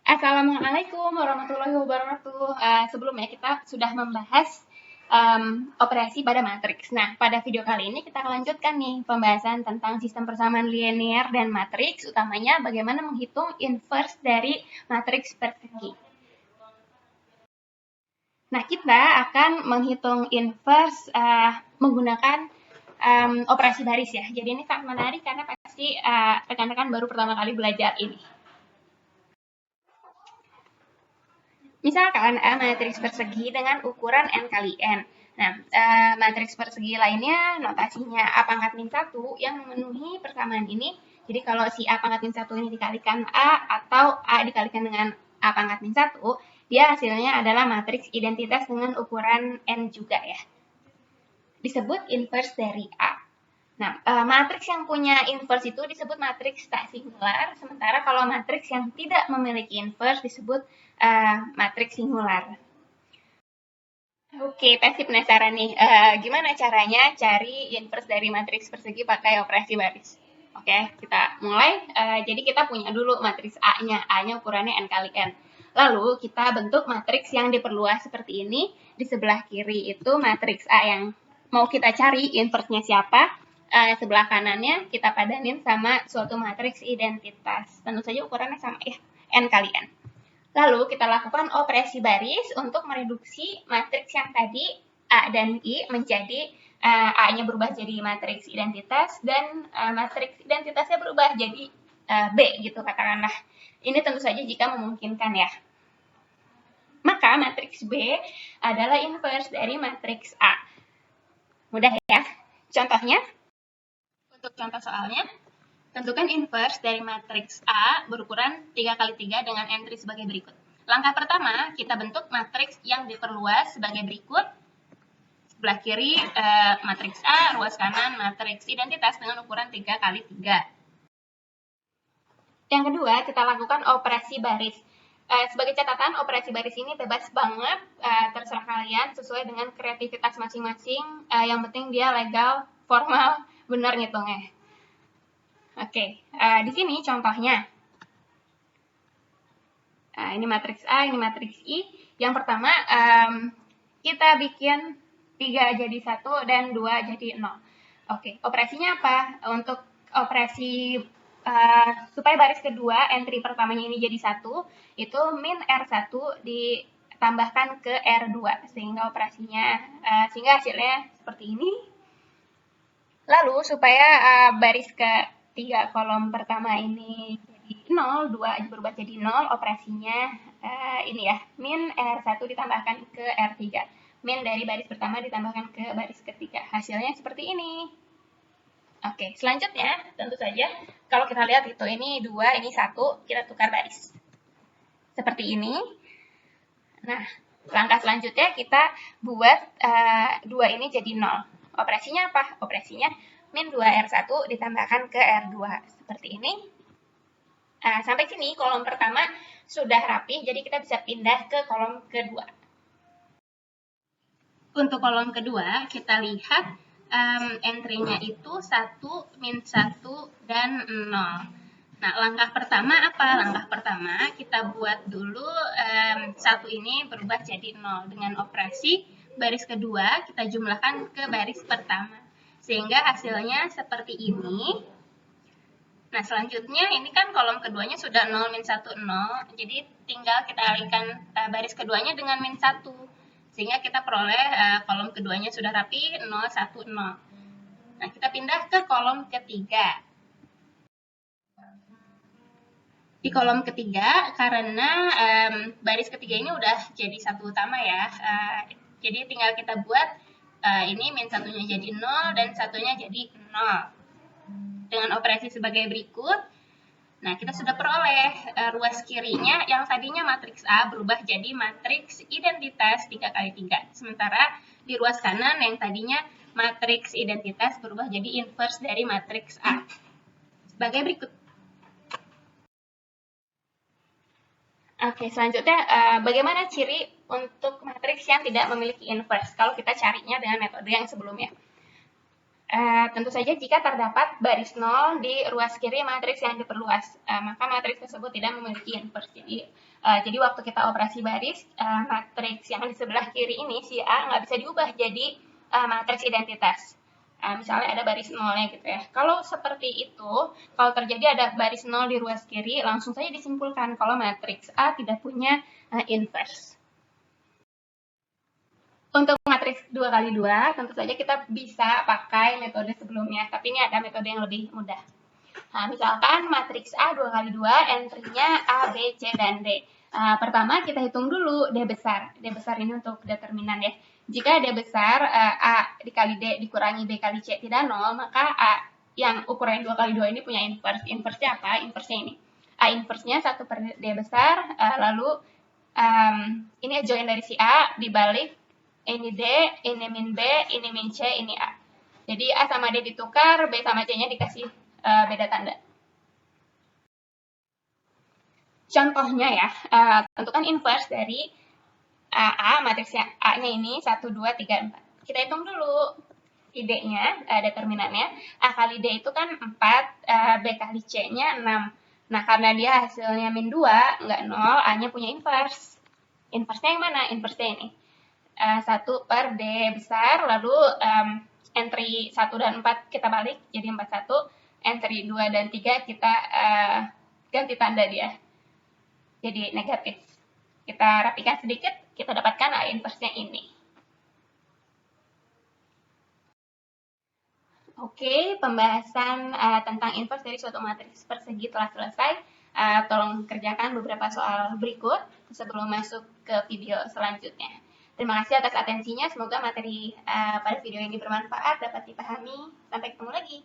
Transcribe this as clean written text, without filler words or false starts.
Assalamualaikum warahmatullahi wabarakatuh. Sebelumnya kita sudah membahas operasi pada matriks. Nah, pada video kali ini kita akan lanjutkan nih pembahasan tentang sistem persamaan linear dan matriks, utamanya bagaimana menghitung inverse dari matriks persegi. Nah, kita akan menghitung inverse menggunakan operasi baris ya. Jadi ini sangat menarik karena pasti rekan-rekan baru pertama kali belajar ini. Misalkan matriks persegi dengan ukuran n kali n. Nah, matriks persegi lainnya notasinya A pangkat min 1 yang memenuhi persamaan ini. Jadi kalau si A pangkat min 1 ini dikalikan A atau A dikalikan dengan A pangkat min 1, dia hasilnya adalah matriks identitas dengan ukuran n juga ya. Disebut inverse dari A. Nah, matriks yang punya inverse itu disebut matriks tak singular, sementara kalau matriks yang tidak memiliki inverse disebut matriks singular. Oke, pasti penasaran nih, gimana caranya cari inverse dari matriks persegi pakai operasi baris? Oke, kita mulai. Jadi kita punya dulu matriks A-nya. A-nya ukurannya n kali n. Lalu kita bentuk matriks yang diperluas seperti ini. Di sebelah kiri itu matriks A yang mau kita cari inverse-nya siapa. Sebelah kanannya kita padanin sama suatu matriks identitas. Tentu saja ukurannya sama ya, n kali n. Lalu kita lakukan operasi baris untuk mereduksi matriks yang tadi A dan I menjadi A-nya berubah jadi matriks identitas dan matriks identitasnya berubah jadi B gitu katakanlah. Ini tentu saja jika memungkinkan ya. Maka matriks B adalah inverse dari matriks A. Mudah ya? Contohnya, untuk contoh soalnya, tentukan inverse dari matriks A berukuran 3 kali 3 dengan entry sebagai berikut. Langkah pertama, kita bentuk matriks yang diperluas sebagai berikut. Sebelah kiri matriks A, ruas kanan matriks identitas dengan ukuran 3 kali 3. Yang kedua, kita lakukan operasi baris. Sebagai catatan, operasi baris ini bebas banget, terserah kalian sesuai dengan kreativitas masing-masing. Yang penting dia legal, formal, benar ngitungnya. Oke, di sini contohnya. Ini matriks A, ini matriks I. Yang pertama, kita bikin 3 jadi 1 dan 2 jadi 0. Oke, operasinya apa? Untuk operasi supaya baris kedua, entry pertamanya ini jadi 1, itu min R1 ditambahkan ke R2, sehingga operasinya, sehingga hasilnya seperti ini. Lalu, supaya baris ketiga kolom pertama ini jadi 0, 2 berubah jadi 0, operasinya ini ya, min R1 ditambahkan ke R3. Min dari baris pertama ditambahkan ke baris ketiga. Hasilnya seperti ini. Oke, selanjutnya tentu saja kalau kita lihat itu ini 2, ini 1, kita tukar baris. Seperti ini. Nah, langkah selanjutnya kita buat 2 ini jadi 0. Operasinya apa? Operasinya min 2R1 ditambahkan ke R2. Seperti ini. Sampai sini kolom pertama sudah rapi, jadi kita bisa pindah ke kolom kedua. Untuk kolom kedua, kita lihat entry-nya itu 1, min 1, dan 0. Nah, langkah pertama apa? Langkah pertama kita buat dulu 1 ini berubah jadi 0. Dengan operasi baris kedua kita jumlahkan ke baris pertama. Sehingga hasilnya seperti ini. Nah, selanjutnya ini kan kolom keduanya sudah 0, min 1, 0. Jadi tinggal kita alihkan baris keduanya dengan min 1. Sehingga kita peroleh kolom keduanya sudah rapi 0, 1, 0. Nah, kita pindah ke kolom ketiga. Di kolom ketiga, karena baris ketiga ini udah jadi satu utama ya, jadi tinggal kita buat ini min satunya jadi 0 dan satunya jadi 0. Dengan operasi sebagai berikut, nah kita sudah peroleh ruas kirinya yang tadinya matriks A berubah jadi matriks identitas 3 kali 3. Sementara di ruas kanan yang tadinya matriks identitas berubah jadi inverse dari matriks A. Sebagai berikut. Oke, selanjutnya bagaimana ciri untuk matriks yang tidak memiliki inverse kalau kita carinya dengan metode yang sebelumnya. Tentu saja jika terdapat baris nol di ruas kiri matriks yang diperluas, maka matriks tersebut tidak memiliki inverse. Jadi waktu kita operasi baris, matriks yang di sebelah kiri ini, si A, nggak bisa diubah jadi matriks identitas. Misalnya ada baris nolnya gitu ya. Kalau seperti itu, kalau terjadi ada baris nol di ruas kiri, langsung saja disimpulkan kalau matriks A tidak punya inverse. Untuk matriks 2x2, tentu saja kita bisa pakai metode sebelumnya, tapi ini ada metode yang lebih mudah. Nah, misalkan matriks A 2x2, entry-nya A, B, C, dan D. Pertama, kita hitung dulu D besar. D besar ini untuk determinan ya. Jika D besar, A dikali D dikurangi B kali C tidak 0, maka A yang ukuran 2x2 ini punya inverse. Inverse-nya apa? Inverse-nya ini. A inverse-nya 1 per D besar, lalu ini join dari si A, dibalik ini D, ini min B, ini min C, ini A. Jadi A sama D ditukar, B sama C-nya dikasih beda tanda. Contohnya ya, tentukan inverse dari A, matriks A-nya ini 1, 2, 3, 4. Kita hitung dulu ID-nya, determinannya. A kali D itu kan 4, B kali C-nya 6. Nah, karena dia hasilnya min 2, nggak 0, A-nya punya inverse. Inverse-nya yang mana? Inverse-nya ini. 1 per D besar, lalu entry 1 dan 4 kita balik, jadi 41, entry 2 dan 3 kita ganti tanda dia, jadi negatif. Kita rapikan sedikit, kita dapatkan A inverse-nya ini. Oke, pembahasan tentang inverse dari suatu matriks persegi telah selesai. Tolong kerjakan beberapa soal berikut sebelum masuk ke video selanjutnya. Terima kasih atas atensinya. Semoga materi pada video ini bermanfaat, dapat dipahami. Sampai ketemu lagi.